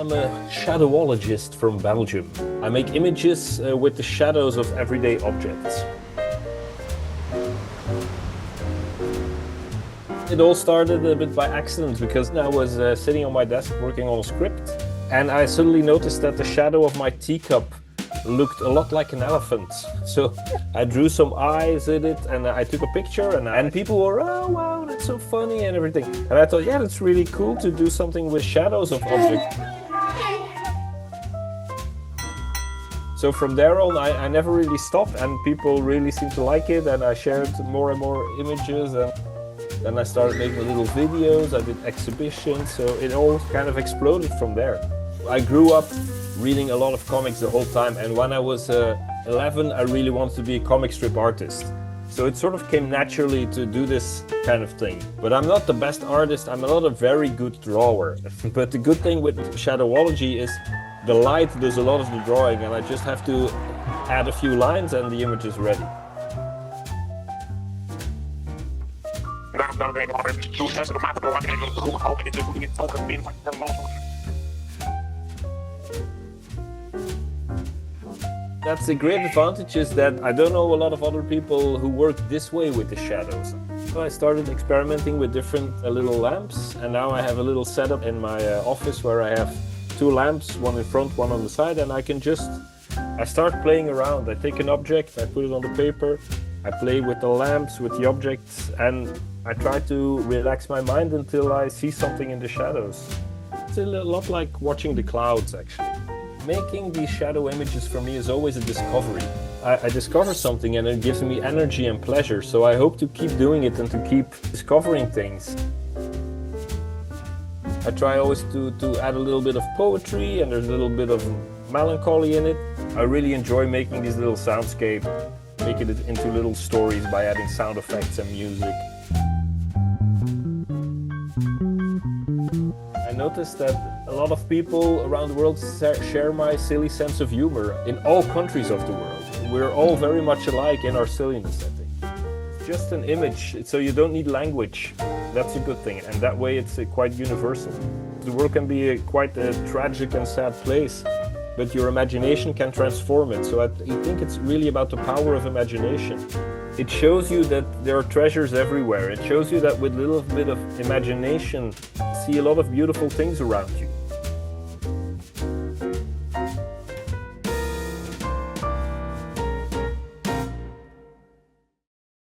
I'm a shadowologist from Belgium. I make images with the shadows of everyday objects. It all started a bit by accident because I was sitting on my desk working on a script, and I suddenly noticed that the shadow of my teacup looked a lot like an elephant. So I drew some eyes in it and I took a picture, and people were, oh wow, that's so funny and everything. And I thought, yeah, that's really cool to do something with shadows of objects. So from there on, I never really stopped, and people really seemed to like it, and I shared more and more images, and then I started making little videos, I did exhibitions, so it all kind of exploded from there. I grew up reading a lot of comics the whole time, and when I was 11, I really wanted to be a comic strip artist. So it sort of came naturally to do this kind of thing. But I'm not the best artist, I'm not a very good drawer. But the good thing with Shadowology is the light does a lot of the drawing, and I just have to add a few lines and the image is ready. That's the great advantage, is that I don't know a lot of other people who work this way with the shadows. So I started experimenting with different little lamps, and now I have a little setup in my office where I have two lamps, one in front, one on the side, and I start playing around. I take an object, I put it on the paper, I play with the lamps, with the objects, and I try to relax my mind until I see something in the shadows. It's a lot like watching the clouds, actually. Making these shadow images for me is always a discovery. I discover something and it gives me energy and pleasure, so I hope to keep doing it and to keep discovering things. I try always to add a little bit of poetry, and there's a little bit of melancholy in it. I really enjoy making these little soundscapes, making it into little stories by adding sound effects and music. I noticed that a lot of people around the world share my silly sense of humor in all countries of the world. We're all very much alike in our silliness, I think. It's just an image, so you don't need language. That's a good thing, and that way it's quite universal. The world can be quite a tragic and sad place, but your imagination can transform it. So I think it's really about the power of imagination. It shows you that there are treasures everywhere. It shows you that with a little bit of imagination, see a lot of beautiful things around you.